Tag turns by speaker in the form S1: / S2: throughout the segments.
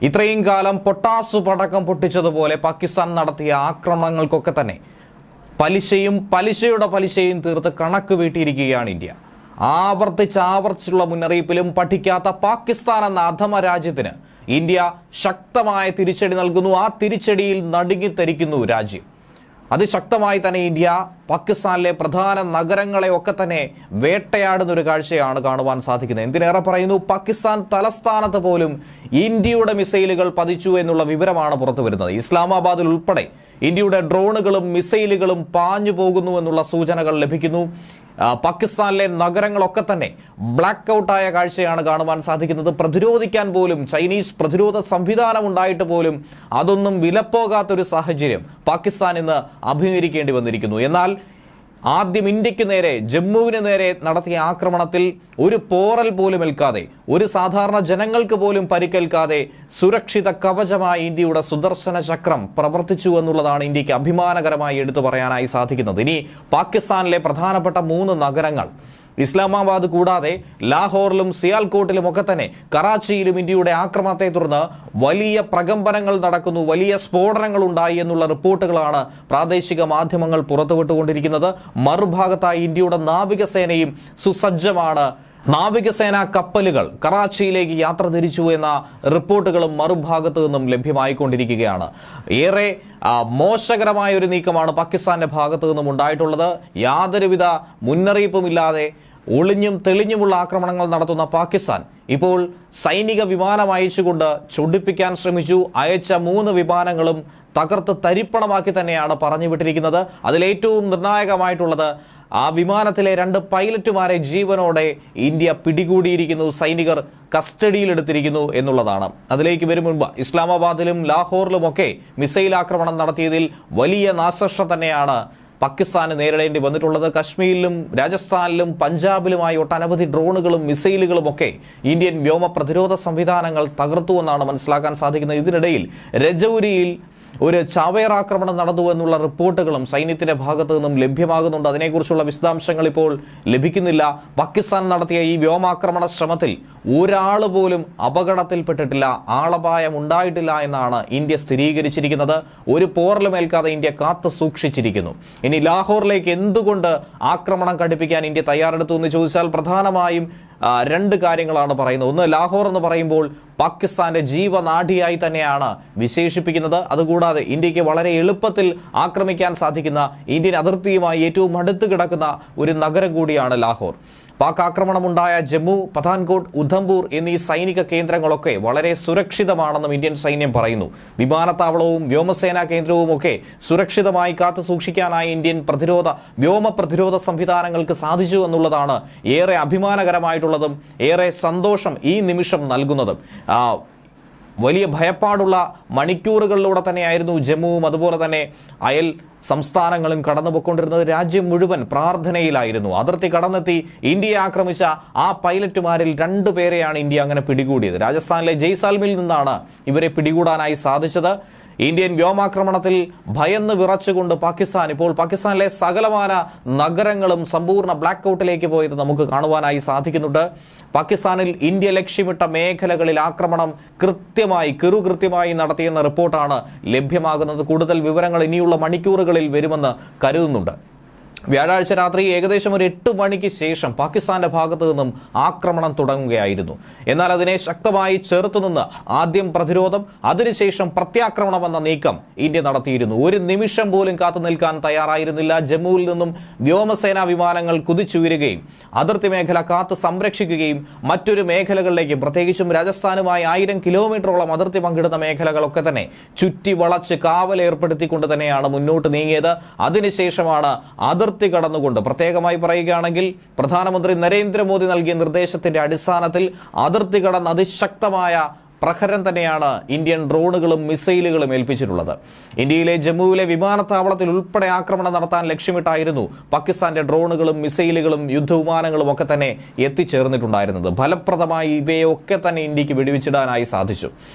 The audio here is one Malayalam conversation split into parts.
S1: ഇത്രയും കാലം പൊട്ടാസു പടക്കം പൊട്ടിച്ചതുപോലെ പാകിസ്ഥാൻ നടത്തിയ ആക്രമണങ്ങൾക്കൊക്കെ തന്നെ പലിശയുടെ പലിശയും തീർത്ത് കണക്ക് വീട്ടിയിരിക്കുകയാണ് ഇന്ത്യ. ആവർത്തിച്ചുള്ള മുന്നറിയിപ്പിലും പഠിക്കാത്ത പാകിസ്ഥാൻ എന്ന അധമ രാജ്യത്തിന് ഇന്ത്യ ശക്തമായ തിരിച്ചടി നൽകുന്നു. ആ തിരിച്ചടിയിൽ നടുങ്ങിത്തരിക്കുന്നു രാജ്യം. അതിശക്തമായി തന്നെ ഇന്ത്യ പാകിസ്ഥാനിലെ പ്രധാന നഗരങ്ങളെ ഒക്കെ തന്നെ വേട്ടയാടുന്ന ഒരു കാഴ്ചയാണ് കാണുവാൻ സാധിക്കുന്നത്. എന്തിനേറെ പറയുന്നു, പാകിസ്ഥാൻ തലസ്ഥാനത്ത് പോലും ഇന്ത്യയുടെ മിസൈലുകൾ പതിച്ചു എന്നുള്ള വിവരമാണ് പുറത്തു വരുന്നത്. ഇസ്ലാമാബാദിൽ ഉൾപ്പെടെ ഇന്ത്യയുടെ ഡ്രോണുകളും മിസൈലുകളും പാഞ്ഞു പോകുന്നു എന്നുള്ള സൂചനകൾ ലഭിക്കുന്നു. പാകിസ്ഥാനിലെ നഗരങ്ങളൊക്കെ തന്നെ ബ്ലാക്ക് ഔട്ടായ കാഴ്ചയാണ് കാണുവാൻ സാധിക്കുന്നത്. പ്രതിരോധിക്കാൻ പോലും ചൈനീസ് പ്രതിരോധ സംവിധാനം ഉണ്ടായിട്ട് പോലും അതൊന്നും വിലപ്പോകാത്തൊരു സാഹചര്യം പാകിസ്ഥാൻ ഇന്ന് അഭിമുഖീകരിക്കേണ്ടി വന്നിരിക്കുന്നു. എന്നാൽ ആദ്യം ഇന്ത്യക്ക് നേരെ, ജമ്മുവിന് നേരെ നടത്തിയ ആക്രമണത്തിൽ ഒരു പോറൽ പോലും ഏൽക്കാതെ, ഒരു സാധാരണ ജനങ്ങൾക്ക് പോലും പരിക്കേൽക്കാതെ സുരക്ഷിത കവചമായി ഇന്ത്യയുടെ സുദർശന ചക്രം പ്രവർത്തിച്ചു എന്നുള്ളതാണ് ഇന്ത്യക്ക് അഭിമാനകരമായി എടുത്തു പറയാനായി സാധിക്കുന്നത്. ഇനി പാകിസ്ഥാനിലെ പ്രധാനപ്പെട്ട 3 നഗരങ്ങൾ, ഇസ്ലാമാബാദ് കൂടാതെ ലാഹോറിലും സിയാൽകോട്ടിലും ഒക്കെ തന്നെ കറാച്ചിയിലും ഇന്ത്യയുടെ ആക്രമണത്തെ തുടർന്ന് വലിയ പ്രകമ്പനങ്ങൾ നടക്കുന്നു, വലിയ സ്ഫോടനങ്ങൾ ഉണ്ടായി എന്നുള്ള റിപ്പോർട്ടുകളാണ് പ്രാദേശിക മാധ്യമങ്ങൾ പുറത്തുവിട്ടുകൊണ്ടിരിക്കുന്നത്. മറുഭാഗത്തായി ഇന്ത്യയുടെ നാവികസേനയും സുസജ്ജമാണ്. നാവികസേനാ കപ്പലുകൾ കറാച്ചിയിലേക്ക് യാത്ര തിരിച്ചു എന്ന റിപ്പോർട്ടുകളും മറുഭാഗത്തു നിന്നും ലഭ്യമായിക്കൊണ്ടിരിക്കുകയാണ്. ഏറെ മോശകരമായ ഒരു നീക്കമാണ് പാകിസ്ഥാന്റെ ഭാഗത്തു നിന്നും ഉണ്ടായിട്ടുള്ളത്. യാതൊരുവിധ മുന്നറിയിപ്പുമില്ലാതെ ഒളിഞ്ഞും തെളിഞ്ഞുമുള്ള ആക്രമണങ്ങൾ നടത്തുന്ന പാകിസ്ഥാൻ ഇപ്പോൾ സൈനിക വിമാനം അയച്ചുകൊണ്ട് ചൊടിപ്പിക്കാൻ ശ്രമിച്ചു. അയച്ച 3 വിമാനങ്ങളും തകർത്ത് തരിപ്പണമാക്കി തന്നെയാണ് പറഞ്ഞു വിട്ടിരിക്കുന്നത്. അതിലേറ്റവും നിർണായകമായിട്ടുള്ളത് ആ വിമാനത്തിലെ 2 പൈലറ്റുമാരെ ജീവനോടെ ഇന്ത്യ പിടികൂടിയിരിക്കുന്നു, സൈനികർ കസ്റ്റഡിയിലെടുത്തിരിക്കുന്നു എന്നുള്ളതാണ്. അതിലേക്ക് വരും മുൻപ് ഇസ്ലാമാബാദിലും ലാഹോറിലുമൊക്കെ മിസൈൽ ആക്രമണം നടത്തിയതിൽ വലിയ നാശനഷ്ടം തന്നെയാണ് പാകിസ്ഥാന് നേരിടേണ്ടി വന്നിട്ടുള്ളത്. കശ്മീരിലും രാജസ്ഥാനിലും പഞ്ചാബിലുമായി ഒട്ടനവധി ഡ്രോണുകളും മിസൈലുകളും ഒക്കെ ഇന്ത്യൻ വ്യോമ പ്രതിരോധ സംവിധാനങ്ങൾ തകർത്തുവെന്നാണ് മനസ്സിലാക്കാൻ സാധിക്കുന്നത്. ഇതിനിടയിൽ രജൌരിയിൽ ഒരു ചാവേർ ആക്രമണം നടന്നു എന്നുള്ള റിപ്പോർട്ടുകളും സൈന്യത്തിന്റെ ഭാഗത്തു നിന്നും ലഭ്യമാകുന്നുണ്ട്. അതിനെക്കുറിച്ചുള്ള വിശദാംശങ്ങൾ ഇപ്പോൾ ലഭിക്കുന്നില്ല. പാകിസ്ഥാൻ നടത്തിയ ഈ വ്യോമാക്രമണ ശ്രമത്തിൽ ഒരാൾ പോലും അപകടത്തിൽപ്പെട്ടിട്ടില്ല, ആളപായം ഉണ്ടായിട്ടില്ല എന്നാണ് ഇന്ത്യ സ്ഥിരീകരിച്ചിരിക്കുന്നത്. ഒരു പോറലുമേൽക്കാതെ ഇന്ത്യ കാത്തു സൂക്ഷിച്ചിരിക്കുന്നു. ഇനി ലാഹോറിലേക്ക് എന്തുകൊണ്ട് ആക്രമണം കടുപ്പിക്കാൻ ഇന്ത്യ തയ്യാറെടുത്തു എന്ന് ചോദിച്ചാൽ പ്രധാനമായും 2 കാര്യങ്ങളാണ് പറയുന്നത്. ഒന്ന്, ലാഹോർ എന്ന് പറയുമ്പോൾ പാകിസ്ഥാന്റെ ജീവനാഡിയായി തന്നെയാണ് വിശേഷിപ്പിക്കുന്നത്. അതുകൂടാതെ ഇന്ത്യക്ക് വളരെ എളുപ്പത്തിൽ ആക്രമിക്കാൻ സാധിക്കുന്ന, ഇന്ത്യൻ അതിർത്തിയുമായി ഏറ്റവും അടുത്ത് കിടക്കുന്ന ഒരു നഗരം കൂടിയാണ് ലാഹോർ. പാക് ആക്രമണമുണ്ടായ ജമ്മു, പഥാൻകോട്ട്, ഉധംപൂർ എന്നീ സൈനിക കേന്ദ്രങ്ങളൊക്കെ വളരെ സുരക്ഷിതമാണെന്നും ഇന്ത്യൻ സൈന്യം പറയുന്നു. വിമാനത്താവളവും വ്യോമസേനാ കേന്ദ്രവും ഒക്കെ സുരക്ഷിതമായി കാത്തു സൂക്ഷിക്കാനായി ഇന്ത്യൻ വ്യോമ പ്രതിരോധ സംവിധാനങ്ങൾക്ക് സാധിച്ചു എന്നുള്ളതാണ് ഏറെ അഭിമാനകരമായിട്ടുള്ളതും ഏറെ സന്തോഷം ഈ നിമിഷം നൽകുന്നതും. വലിയ ഭയപ്പാടുള്ള മണിക്കൂറുകളിലൂടെ തന്നെയായിരുന്നു ജമ്മുവും അതുപോലെ തന്നെ അയൽ സംസ്ഥാനങ്ങളും കടന്നുപോയിക്കൊണ്ടിരുന്നത്. രാജ്യം മുഴുവൻ പ്രാർത്ഥനയിലായിരുന്നു. അതിർത്തി കടന്നെത്തി ഇന്ത്യയെ ആക്രമിച്ച ആ പൈലറ്റുമാരിൽ 2 പേരെയാണ് ഇന്ത്യ അങ്ങനെ പിടികൂടിയത്. രാജസ്ഥാനിലെ ജയ്സാൽമിൽ നിന്നാണ് ഇവരെ പിടികൂടാനായി സാധിച്ചത്. ഇന്ത്യൻ വ്യോമാക്രമണത്തിൽ ഭയന്ന് വിറച്ചുകൊണ്ട് പാകിസ്ഥാനിലെ സകലമാന നഗരങ്ങളും സമ്പൂർണ്ണ ബ്ലാക്ക് ഔട്ടിലേക്ക് പോയത് നമുക്ക് കാണുവാനായി സാധിക്കുന്നുണ്ട്. പാകിസ്ഥാനിൽ ഇന്ത്യ ലക്ഷ്യമിട്ട മേഖലകളിൽ ആക്രമണം കൃത്യമായി നടത്തിയെന്ന റിപ്പോർട്ടാണ് ലഭ്യമാകുന്നത്. കൂടുതൽ വിവരങ്ങൾ ഇനിയുള്ള മണിക്കൂറുകളിൽ വരുമെന്ന് കരുതുന്നുണ്ട്. വ്യാഴാഴ്ച രാത്രി ഏകദേശം ഒരു 8 മണിക്ക് ശേഷം പാകിസ്ഥാന്റെ ഭാഗത്തു നിന്നും ആക്രമണം തുടങ്ങുകയായിരുന്നു. എന്നാൽ അതിനെ ശക്തമായി ചെറുത്തുനിന്ന് ആദ്യം പ്രതിരോധം, അതിനുശേഷം പ്രത്യാക്രമണം എന്ന നീക്കം ഇന്ത്യ നടത്തിയിരുന്നു. ഒരു നിമിഷം പോലും കാത്തു നിൽക്കാൻ തയ്യാറായിരുന്നില്ല. ജമ്മുവിൽ നിന്നും വ്യോമസേനാ വിമാനങ്ങൾ കുതിച്ചുയരുകയും അതിർത്തി മേഖല കാത്ത് സംരക്ഷിക്കുകയും മറ്റൊരു മേഖലകളിലേക്കും, പ്രത്യേകിച്ചും രാജസ്ഥാനുമായി 1000 കിലോമീറ്ററോളം അതിർത്തി പങ്കിടുന്ന മേഖലകളൊക്കെ തന്നെ ചുറ്റി വളച്ച് കാവലേർപ്പെടുത്തിക്കൊണ്ട് തന്നെയാണ് മുന്നോട്ട് നീങ്ങിയത്. അതിനുശേഷമാണ് അതിർത്തി കടന്നുകൊണ്ട്, പ്രത്യേകമായി പറയുകയാണെങ്കിൽ പ്രധാനമന്ത്രി നരേന്ദ്രമോദി നൽകിയ നിർദ്ദേശത്തിന്റെ അടിസ്ഥാനത്തിൽ അതിർത്തി കടന്ന് അതിശക്തമായ പ്രഹരം തന്നെയാണ് ഇന്ത്യൻ ഡ്രോണുകളും മിസൈലുകളും ഏൽപ്പിച്ചിട്ടുള്ളത്. ഇന്ത്യയിലെ ജമ്മുവിലെ വിമാനത്താവളത്തിൽ ഉൾപ്പെടെ ആക്രമണം നടത്താൻ ലക്ഷ്യമിട്ടായിരുന്നു പാകിസ്ഥാന്റെ ഡ്രോണുകളും മിസൈലുകളും യുദ്ധവിമാനങ്ങളും ഒക്കെ തന്നെ എത്തിച്ചേർന്നിട്ടുണ്ടായിരുന്നത്. ഫലപ്രദമായി ഇവയൊക്കെ തന്നെ ഇന്ത്യക്ക് വെടിവെച്ചിടാനായി സാധിച്ചു.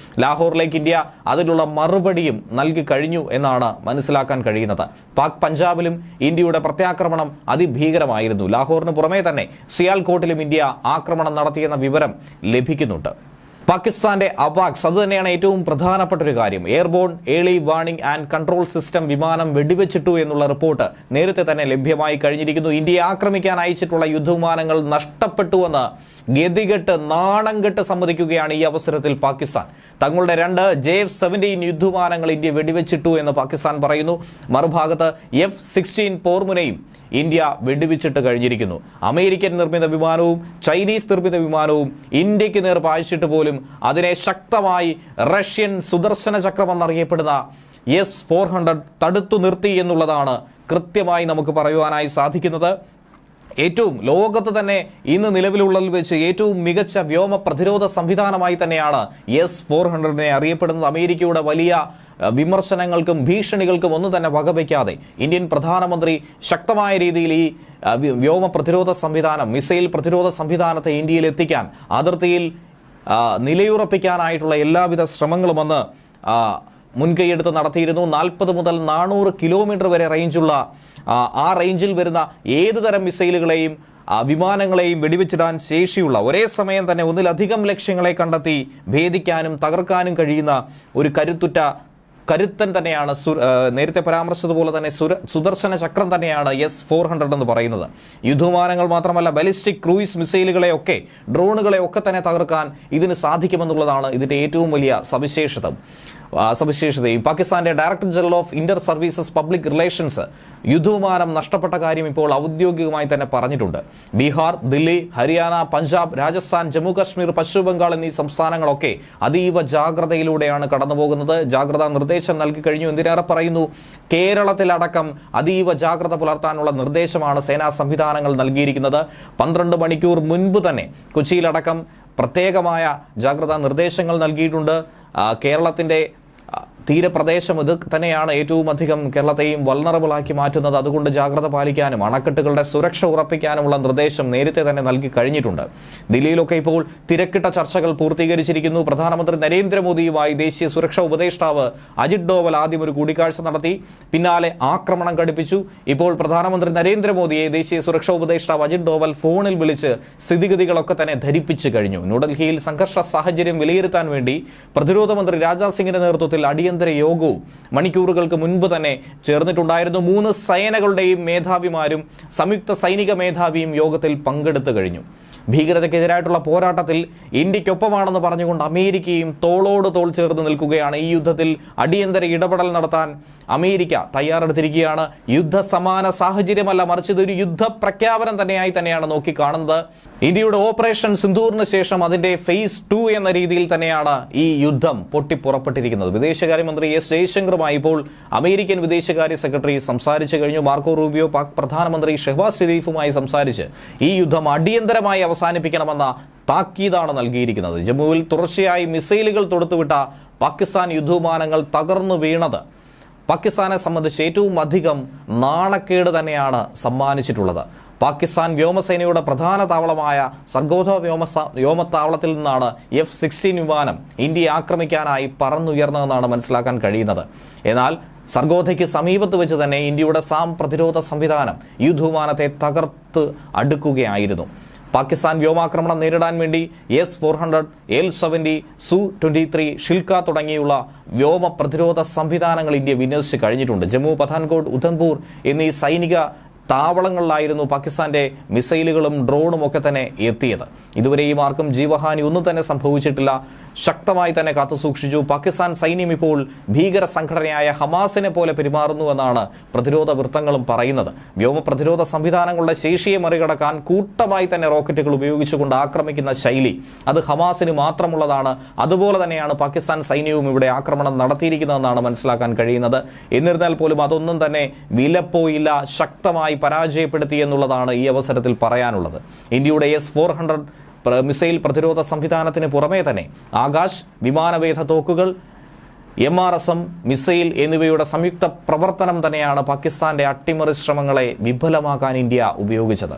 S1: ലാഹോറിലേക്ക് ഇന്ത്യ അതിനുള്ള മറുപടിയും നൽകി കഴിഞ്ഞു എന്നാണ് മനസ്സിലാക്കാൻ കഴിയുന്നത്. പാക് പഞ്ചാബിലും ഇന്ത്യയുടെ പ്രത്യാക്രമണം അതിഭീകരമായിരുന്നു. ലാഹോറിന് പുറമേ തന്നെ സിയാൽകോട്ടിലും ഇന്ത്യ ആക്രമണം നടത്തിയെന്ന വിവരം ലഭിക്കുന്നുണ്ട്. പാകിസ്ഥാന്റെ അവാക്സ് അത് തന്നെയാണ് ഏറ്റവും പ്രധാനപ്പെട്ട ഒരു കാര്യം. Airborne early warning and control system വിമാനം വെടിവെച്ചിട്ടു എന്നുള്ള റിപ്പോർട്ട് നേരത്തെ തന്നെ ലഭ്യമായി കഴിഞ്ഞിരിക്കുന്നു. ഇന്ത്യയെ ആക്രമിക്കാൻ അയച്ചിട്ടുള്ള യുദ്ധവിമാനങ്ങൾ നഷ്ടപ്പെട്ടുവെന്ന് ഗതികെട്ട് നാണം കെട്ട് സമ്മതിക്കുകയാണ് ഈ അവസരത്തിൽ പാകിസ്ഥാൻ. തങ്ങളുടെ 2 JF-17 യുദ്ധവിമാനങ്ങൾ ഇന്ത്യ വെടിവെച്ചിട്ടു എന്ന് പാകിസ്ഥാൻ പറയുന്നു. മറുഭാഗത്ത് F-16 പോർമുനയും ഇന്ത്യ വെടിവെച്ചിട്ട് കഴിഞ്ഞിരിക്കുന്നു. അമേരിക്കൻ നിർമ്മിത വിമാനവും ചൈനീസ് നിർമ്മിത വിമാനവും ഇന്ത്യക്ക് നേർ പായിച്ചിട്ട് പോലും അതിനെ ശക്തമായി റഷ്യൻ സുദർശന ചക്രം എന്നറിയപ്പെടുന്ന S-400 തടുത്തു നിർത്തി എന്നുള്ളതാണ് കൃത്യമായി നമുക്ക് പറയുവാനായി സാധിക്കുന്നത്. ഏറ്റവും ലോകത്ത് തന്നെ ഇന്ന് നിലവിലുള്ളതിൽ വെച്ച് ഏറ്റവും മികച്ച വ്യോമ പ്രതിരോധ സംവിധാനമായി തന്നെയാണ് S-400 അറിയപ്പെടുന്നത്. അമേരിക്കയുടെ വലിയ വിമർശനങ്ങൾക്കും ഭീഷണികൾക്കും ഒന്നും തന്നെ വകവയ്ക്കാതെ ഇന്ത്യൻ പ്രധാനമന്ത്രി ശക്തമായ രീതിയിൽ ഈ വ്യോമ പ്രതിരോധ സംവിധാനം, മിസൈൽ പ്രതിരോധ സംവിധാനത്തെ ഇന്ത്യയിൽ എത്തിക്കാൻ, അതിർത്തിയിൽ നിലയുറപ്പിക്കാനായിട്ടുള്ള എല്ലാവിധ ശ്രമങ്ങളും അന്ന് മുൻകൈയെടുത്ത് നടത്തിയിരുന്നു. 40 മുതൽ 400 കിലോമീറ്റർ വരെ റേഞ്ചുള്ള ആ റേഞ്ചിൽ വരുന്ന ഏത് തരം മിസൈലുകളെയും വിമാനങ്ങളെയും വെടിവെച്ചിടാൻ ശേഷിയുള്ള, ഒരേ സമയം തന്നെ ഒന്നിലധികം ലക്ഷ്യങ്ങളെ കണ്ടെത്തി ഭേദിക്കാനും തകർക്കാനും കഴിയുന്ന ഒരു കരുത്തൻ തന്നെയാണ് നേരത്തെ പരാമർശിച്ചതുപോലെ തന്നെ സുദർശന ചക്രം തന്നെയാണ് S-400 എന്ന് പറയുന്നത്. യുദ്ധവിമാനങ്ങൾ മാത്രമല്ല, ബാലിസ്റ്റിക് ക്രൂയിസ് മിസൈലുകളെയൊക്കെ, ഡ്രോണുകളെയൊക്കെ തന്നെ തകർക്കാൻ ഇതിന് സാധിക്കുമെന്നുള്ളതാണ് ഇതിന്റെ ഏറ്റവും വലിയ സവിശേഷതയും. പാകിസ്ഥാന്റെ director general of inter services public relations യുദ്ധവിമാനം നഷ്ടപ്പെട്ട കാര്യം ഇപ്പോൾ ഔദ്യോഗികമായി തന്നെ പറഞ്ഞിട്ടുണ്ട്. ബീഹാർ, ദില്ലി, ഹരിയാന, പഞ്ചാബ്, രാജസ്ഥാൻ, ജമ്മു കാശ്മീർ, പശ്ചിമ ബംഗാൾ എന്നീ സംസ്ഥാനങ്ങളൊക്കെ അതീവ ജാഗ്രതയിലൂടെയാണ് കടന്നുപോകുന്നത്. ജാഗ്രതാ നിർദ്ദേശം നൽകി കഴിഞ്ഞു. എന്തിനേറെ പറയുന്നു, കേരളത്തിലടക്കം അതീവ ജാഗ്രത പുലർത്താനുള്ള നിർദ്ദേശമാണ് സേനാ സംവിധാനങ്ങൾ നൽകിയിരിക്കുന്നത്. 12 മണിക്കൂർ മുൻപ് തന്നെ കൊച്ചിയിലടക്കം പ്രത്യേകമായ ജാഗ്രതാ നിർദ്ദേശങ്ങൾ നൽകിയിട്ടുണ്ട്. കേരളത്തിൻ്റെ തീരപ്രദേശം ഇത് തന്നെയാണ് ഏറ്റവും അധികം കേരളത്തെയും വൾണറബിളാക്കി മാറ്റുന്നത്. അതുകൊണ്ട് ജാഗ്രത പാലിക്കാനും അണക്കെട്ടുകളുടെ സുരക്ഷ ഉറപ്പിക്കാനുമുള്ള നിർദ്ദേശം നേരത്തെ തന്നെ നൽകി കഴിഞ്ഞിട്ടുണ്ട്. ദില്ലിയിലൊക്കെ ഇപ്പോൾ തിരക്കിട്ട ചർച്ചകൾ പൂർത്തീകരിച്ചിരിക്കുന്നു. പ്രധാനമന്ത്രി നരേന്ദ്രമോദിയുമായി ദേശീയ സുരക്ഷാ ഉപദേഷ്ടാവ് അജിത് ഡോവൽ ആദ്യം ഒരു കൂടിക്കാഴ്ച നടത്തി, പിന്നാലെ ആക്രമണം ഘടിപ്പിച്ചു. ഇപ്പോൾ പ്രധാനമന്ത്രി നരേന്ദ്രമോദിയെ ദേശീയ സുരക്ഷാ ഉപദേഷ്ടാവ് അജിത് ഡോവൽ ഫോണിൽ വിളിച്ച് സ്ഥിതിഗതികളൊക്കെ തന്നെ ധരിപ്പിച്ചു കഴിഞ്ഞു. ന്യൂഡൽഹിയിൽ സംഘർഷ സാഹചര്യം വിലയിരുത്താൻ വേണ്ടി പ്രതിരോധ മന്ത്രി രാജ്നാഥ് സിംഗിന്റെ നേതൃത്വത്തിൽ അടിയന്തര യോഗവും മണിക്കൂറുകൾക്ക് മുൻപ് തന്നെ ചേർന്നിട്ടുണ്ടായിരുന്നു. 3 സേനകളുടെയും മേധാവിമാരും സംയുക്ത സൈനിക മേധാവിയും യോഗത്തിൽ പങ്കെടുത്തു കഴിഞ്ഞു. ഭീകരതയ്ക്കെതിരായിട്ടുള്ള പോരാട്ടത്തിൽ ഇന്ത്യക്കൊപ്പമാണെന്ന് പറഞ്ഞുകൊണ്ട് അമേരിക്കയും തോളോട് തോൾ ചേർന്ന് നിൽക്കുകയാണ്. ഈ യുദ്ധത്തിൽ അടിയന്തര ഇടപെടൽ നടത്താൻ അമേരിക്ക തയ്യാറെടുത്തിരിക്കുകയാണ്. യുദ്ധസമാന സാഹചര്യമല്ല, മറിച്ച് ഇതൊരു യുദ്ധ പ്രഖ്യാപനം തന്നെയാണ് നോക്കിക്കാണുന്നത്. ഇന്ത്യയുടെ ഓപ്പറേഷൻ സിന്ദൂറിന് ശേഷം അതിന്റെ ഫേസ് 2 എന്ന രീതിയിൽ തന്നെയാണ് ഈ യുദ്ധം പൊട്ടിപ്പുറപ്പെട്ടിരിക്കുന്നത്. വിദേശകാര്യമന്ത്രി എസ് ജയശങ്കറുമായി ഇപ്പോൾ അമേരിക്കൻ വിദേശകാര്യ സെക്രട്ടറി സംസാരിച്ചു കഴിഞ്ഞു. മാർക്കോ റൂബിയോ പാക് പ്രധാനമന്ത്രി ഷെഹ്ബാസ് ഷെരീഫുമായി സംസാരിച്ച് ഈ യുദ്ധം അടിയന്തരമായി അവസാനിപ്പിക്കണമെന്ന താക്കീതാണ് നൽകിയിരിക്കുന്നത്. ജമ്മുവിൽ തുടർച്ചയായി മിസൈലുകൾ തൊടുത്തുവിട്ട പാകിസ്ഥാൻ യുദ്ധവിമാനങ്ങൾ തകർന്നു വീണത് പാകിസ്ഥാനെ സംബന്ധിച്ച് ഏറ്റവും അധികം നാണക്കേട് തന്നെയാണ് സമ്മാനിച്ചിട്ടുള്ളത്. പാകിസ്ഥാൻ വ്യോമസേനയുടെ പ്രധാന താവളമായ സർഗോധ വ്യോമത്താവളത്തിൽ നിന്നാണ് F-16 വിമാനം ഇന്ത്യയെ ആക്രമിക്കാനായി പറന്നുയർന്നതെന്നാണ് മനസ്സിലാക്കാൻ കഴിയുന്നത്. എന്നാൽ സർഗോധയ്ക്ക് സമീപത്ത് വെച്ച് തന്നെ ഇന്ത്യയുടെ പ്രതിരോധ സംവിധാനം യുദ്ധവിമാനത്തെ തകർത്ത് അടുക്കുകയായിരുന്നു. പാകിസ്ഥാൻ വ്യോമാക്രമണം നേരിടാൻ വേണ്ടി S-400, L-70, Su-23, ഷിൽക്ക തുടങ്ങിയുള്ള വ്യോമ പ്രതിരോധ സംവിധാനങ്ങൾ ഇന്ത്യ വിന്യസിച്ച് കഴിഞ്ഞിട്ടുണ്ട്. ജമ്മു, പഥാൻകോട്ട്, ഉധംപൂർ എന്നീ സൈനിക താവളങ്ങളിലായിരുന്നു പാകിസ്ഥാന്റെ മിസൈലുകളും ഡ്രോണും ഒക്കെ തന്നെ എത്തിയത്. ഇതുവരെയും ആർക്കും ജീവഹാനി ഒന്നും തന്നെ സംഭവിച്ചിട്ടില്ല. ശക്തമായി തന്നെ കാത്തുസൂക്ഷിച്ചു. പാകിസ്ഥാൻ സൈന്യം ഇപ്പോൾ ഭീകര സംഘടനയായ ഹമാസിനെ പോലെ പെരുമാറുന്നുവെന്നാണ് പ്രതിരോധ വൃത്തങ്ങളും പറയുന്നത്. വ്യോമ പ്രതിരോധ സംവിധാനങ്ങളുടെ ശേഷിയെ മറികടക്കാൻ കൂട്ടമായി തന്നെ റോക്കറ്റുകൾ ഉപയോഗിച്ചുകൊണ്ട് ആക്രമിക്കുന്ന ശൈലി അത് ഹമാസിന് മാത്രമുള്ളതാണ്. അതുപോലെ തന്നെയാണ് പാകിസ്ഥാൻ സൈന്യവും ഇവിടെ ആക്രമണം നടത്തിയിരിക്കുന്നതെന്നാണ് മനസ്സിലാക്കാൻ കഴിയുന്നത്. എന്നിരുന്നാൽ പോലും അതൊന്നും തന്നെ വിലപ്പോയില്ല, ശക്തമായി പരാജയപ്പെടുത്തി എന്നുള്ളതാണ് ഈ അവസരത്തിൽ പറയാനുള്ളത്. ഇന്ത്യയുടെ S-400 മിസൈൽ പ്രതിരോധ സംവിധാനത്തിന് പുറമേ തന്നെ ആകാശ്, വിമാനവേധ തോക്കുകൾ, MRSM മിസൈൽ എന്നിവയുടെ സംയുക്ത പ്രവർത്തനം തന്നെയാണ് പാകിസ്ഥാന്റെ അട്ടിമറി ശ്രമങ്ങളെ വിഫലമാക്കാൻ ഇന്ത്യ ഉപയോഗിച്ചത്.